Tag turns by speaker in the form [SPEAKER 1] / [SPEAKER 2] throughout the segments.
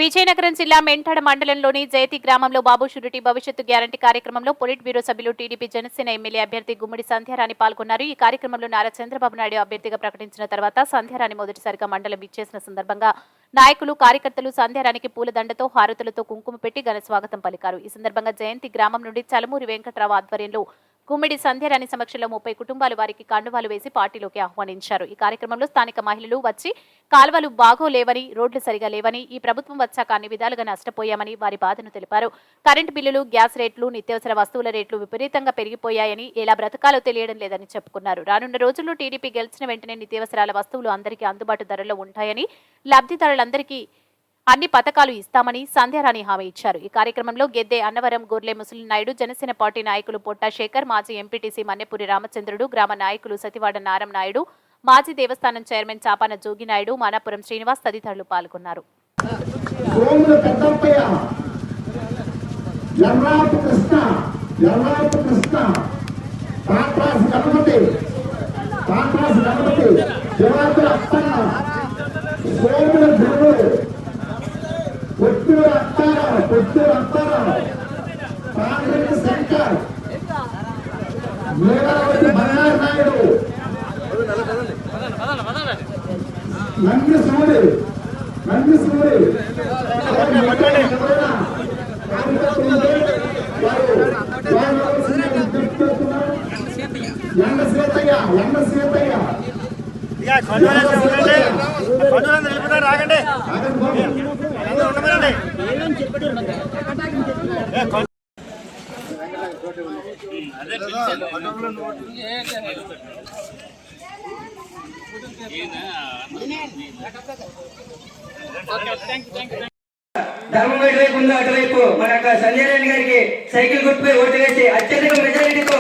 [SPEAKER 1] విజయనగరం జిల్లా మెంటాడ మండలంలోని జయతి గ్రామంలో బాబు షూరిటీ భవిష్యత్తు గ్యారంటీ కార్యక్రమంలో పొలిట్ బ్యూరో సభ్యులు టీడీపీ జనసేన ఎమ్మెల్యే అభ్యర్థి గుమ్మడి సంధ్యారాణి పాల్గొన్నారు. ఈ కార్యక్రమంలో నారా చంద్రబాబు నాయుడు అభ్యర్థిగా ప్రకటించిన తర్వాత సంధ్యారాణి మొదటిసారిగా మండలం ఇచ్చేసిన సందర్భంగా నాయకులు కార్యకర్తలు సంధ్యారానికి పూలదండతో హారతులతో కుంకుమ పెట్టి ఘన స్వాగతం పలికారు. ఈ సందర్భంగా జయంతి గ్రామం నుండి చలమూరి వెంకట్రావు ఆధ్వర్యంలో గుమ్మిడి సంధ్యారాణి సమక్షంలో 30 కుటుంబాలు వారికి కండువాలు వేసి పార్టీలోకి ఆహ్వానించారు. ఈ కార్యక్రమంలో స్థానిక మహిళలు వచ్చి కాల్వలు బాగోలేవని, రోడ్లు సరిగా లేవని, ఈ ప్రభుత్వం వచ్చాక అన్ని విధాలుగా నష్టపోయామని వారి బాధను తెలిపారు. కరెంటు బిల్లులు, గ్యాస్ రేట్లు, నిత్యావసర వస్తువుల రేట్లు విపరీతంగా పెరిగిపోయాయని, ఎలా బ్రతకాలో తెలియడం లేదని చెప్పుకున్నారు. రానున్న రోజుల్లో టీడీపీ గెలిచిన వెంటనే నిత్యావసరాల వస్తువులు అందరికీ అందుబాటు ధరల్లో ఉంటాయని, లబ్ధిదారులందరికీ అన్ని పథకాలు ఇస్తామని సంధ్యారాణి హామీ ఇచ్చారు. ఈ కార్యక్రమంలో గెద్దె అన్నవరం, గొర్లె ముసలి నాయుడు, జనసేన పార్టీ నాయకులు పొట్టా శేఖర్, మాజీ ఎంపీటీసీ మన్నెపూరి రామచంద్రుడు, గ్రామ నాయకులు సతివాడ నారం నాయుడు, మాజీ దేవస్థానం చైర్మన్ చాపాన జోగినాయుడు, మానాపురం శ్రీనివాస్ తదితరులు పాల్గొన్నారు.
[SPEAKER 2] కాంగ్రెస్ శంకర్ మేఘావతి బంగారు నాయుడు నంది సూరి ఎండ సీతయ్య
[SPEAKER 3] రాగండి
[SPEAKER 4] ధర్మం వైపు ఉందో అటువైపు మన సంజయ్ గారికి సైకిల్ గుర్తుపై ఓటు వేసి అత్యధిక మెజారిటీతో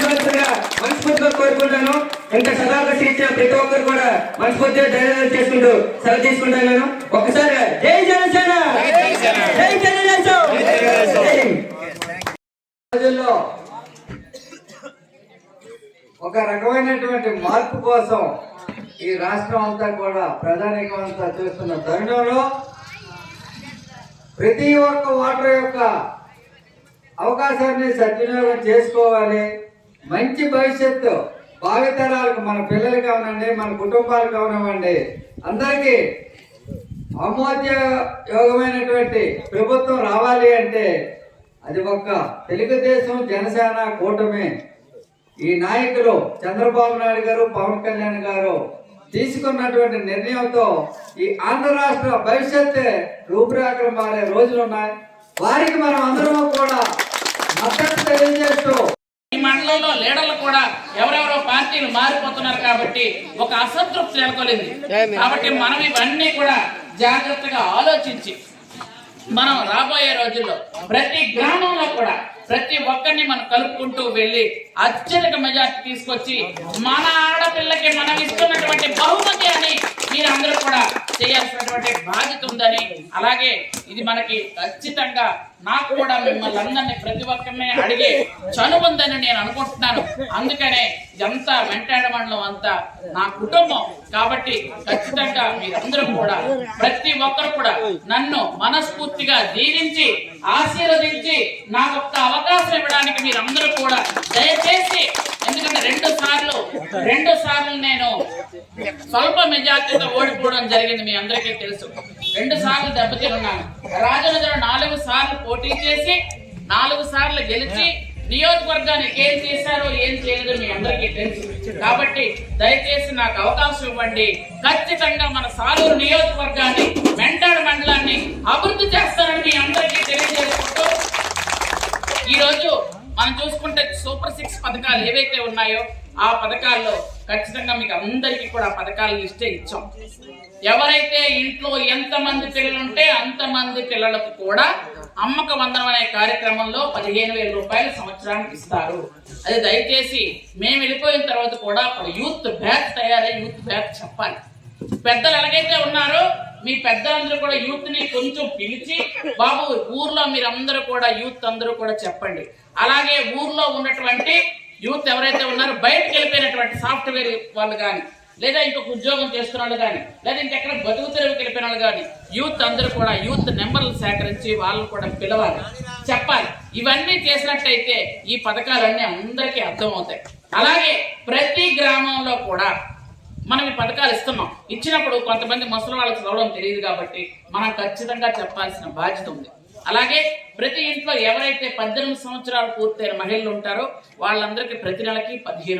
[SPEAKER 4] సంవత్సరంగా మనస్ఫూర్తిగా కోరుకుంటాను. ఇంకా సదావకాశం ఇచ్చిన ప్రతి ఒక్కరు కూడా మనస్ఫూర్తిగా ధన్యవాదాలు చేసుకుంటూ సెలవు తీసుకుంటాను. ఒకసారి జై జనసేన, జై తెలుగుదేశం.
[SPEAKER 5] రోజుల్లో ఒక రకమైనటువంటి మార్పు కోసం ఈ రాష్ట్రం అంతా కూడా ప్రజానీకం అంతా చూస్తున్న తరుణంలో ప్రతి ఒక్క ఓటర్ యొక్క అవకాశాన్ని సద్వినియోగం చేసుకోవాలి. మంచి భవిష్యత్తు భావితరాలకు, మన పిల్లలు కావనండి, మన కుటుంబాలు కావనివ్వండి, అందరికీ ఆమోదయోగమైనటువంటి ప్రభుత్వం రావాలి అంటే అది ఒక్క తెలుగుదేశం జనసేన కూటమి. ఈ నాయకులు చంద్రబాబు నాయుడు గారు, పవన్ కళ్యాణ్ గారు తీసుకున్నటువంటి నిర్ణయంతో ఈ ఆంధ్ర రాష్ట్ర భవిష్యత్తు రూపురేఖలు మారే రోజులు ఉన్నాయి. వారికి మనం అందరం కూడా మద్దతు తెలియజేస్తూ
[SPEAKER 6] ఈ మండలంలో లీడర్లు కూడా ఎవరెవరో పార్టీలు మారిపోతున్నారు కాబట్టి ఒక అసంతృప్తి నెలకొలింది. కాబట్టి మనం ఇవన్నీ కూడా జాగ్రత్తగా ఆలోచించి మనం రాబోయే రోజుల్లో ప్రతి గ్రామంలో కూడా ప్రతి ఒక్కరిని మనం కలుపుకుంటూ వెళ్ళి అత్యధిక మెజార్టీ తీసుకొచ్చి మన ఆడపిల్లకి మనం ఇస్తున్నటువంటి బహుమతి అని మీరు అందరూ కూడా చేయాల్సినటువంటి బాధ్యత ఉందని, అలాగే ఇది మనకి ఖచ్చితంగా నాకు కూడా మిమ్మల్ని అందరినీ ప్రతి ఒక్కరిని అడిగే చనువుందని నేను అనుకుంటున్నాను. అందుకనే ఇదంతా మెంటాడ మండలం అంతా నా కుటుంబం కాబట్టి ఖచ్చితంగా మీరందరూ కూడా ప్రతి ఒక్కరు కూడా నన్ను మనస్ఫూర్తిగా దీవించి ఆశీర్వదించి నాకు ఒక్క అవకాశం ఇవ్వడానికి మీరందరూ కూడా దయచేసి, ఎందుకంటే రెండు సార్లు నేను స్వల్ప మెజార్టీతో ఓడిపోవడం జరిగింది. మీ అందరికీ తెలుసు. 2 సార్లు దెబ్బతిన్నాను. రాజనగరం 4 సార్లు పోటీ చేసి 4 సార్లు గెలిచి నియోజకవర్గానికి ఏం చేశారో ఏం చేయలేదో మీ అందరికీ తెలుసు. కాబట్టి దయచేసి నాకు అవకాశం ఇవ్వండి. ఖచ్చితంగా మన సాలూరు నియోజకవర్గాన్ని, మెంటాడ మండలాన్ని అభివృద్ధి చేస్తారని మీ అందరికీ తెలియజేసుకుంటూ, ఈరోజు మనం చూసుకుంటే సూపర్ 6 పథకాలు ఏవైతే ఉన్నాయో ఆ పథకాల్లో ఖచ్చితంగా మీకు అందరికీ కూడా పథకాల లిస్టే ఇచ్చాం. ఎవరైతే ఇంట్లో ఎంతమంది పిల్లలు ఉంటే అంతమంది పిల్లలకు కూడా అమ్మక వందనం అనే కార్యక్రమంలో 15,000 రూపాయలు సంవత్సరానికి ఇస్తారు. అది దయచేసి మేము వెళ్ళిపోయిన తర్వాత కూడా యూత్ బ్యాచ్ తయారై యూత్ బ్యాచ్ చెప్పాలి. పెద్దలు ఎలాగైతే ఉన్నారో మీ పెద్దలందరూ కూడా యూత్ ని కొంచెం పిలిచి, బాబు ఊర్లో మీరందరూ కూడా యూత్ అందరూ కూడా చెప్పండి. అలాగే ఊర్లో ఉన్నటువంటి యూత్ ఎవరైతే ఉన్నారో బయటకు వెళ్ళిపోయినటువంటి సాఫ్ట్వేర్ వాళ్ళు కానీ లేదా ఇంకొక ఉద్యోగం చేస్తున్న వాళ్ళు కానీ లేదా ఇంకెక్కడ బతుకు తెరువుకి వెళ్ళిపోయిన వాళ్ళు కానీ యూత్ అందరూ కూడా యూత్ నెంబర్లు సేకరించి వాళ్ళు కూడా పిలవాలి, చెప్పాలి. ఇవన్నీ చేసినట్టయితే ఈ పథకాలన్నీ అందరికీ అర్థమవుతాయి. అలాగే ప్రతి గ్రామంలో కూడా మనం ఈ పథకాలు ఇస్తున్నాం. ఇచ్చినప్పుడు కొంతమంది ముసలి వాళ్ళకి చదవడం తెలియదు కాబట్టి మనం ఖచ్చితంగా చెప్పాల్సిన బాధ్యత ఉంది. అలాగే ప్రతి ఇంట్లో ఎవరైతే 18 సంవత్సరాలు పూర్తయిన మహిళలు ఉంటారో వాళ్ళందరికీ ప్రతి నెలకి 15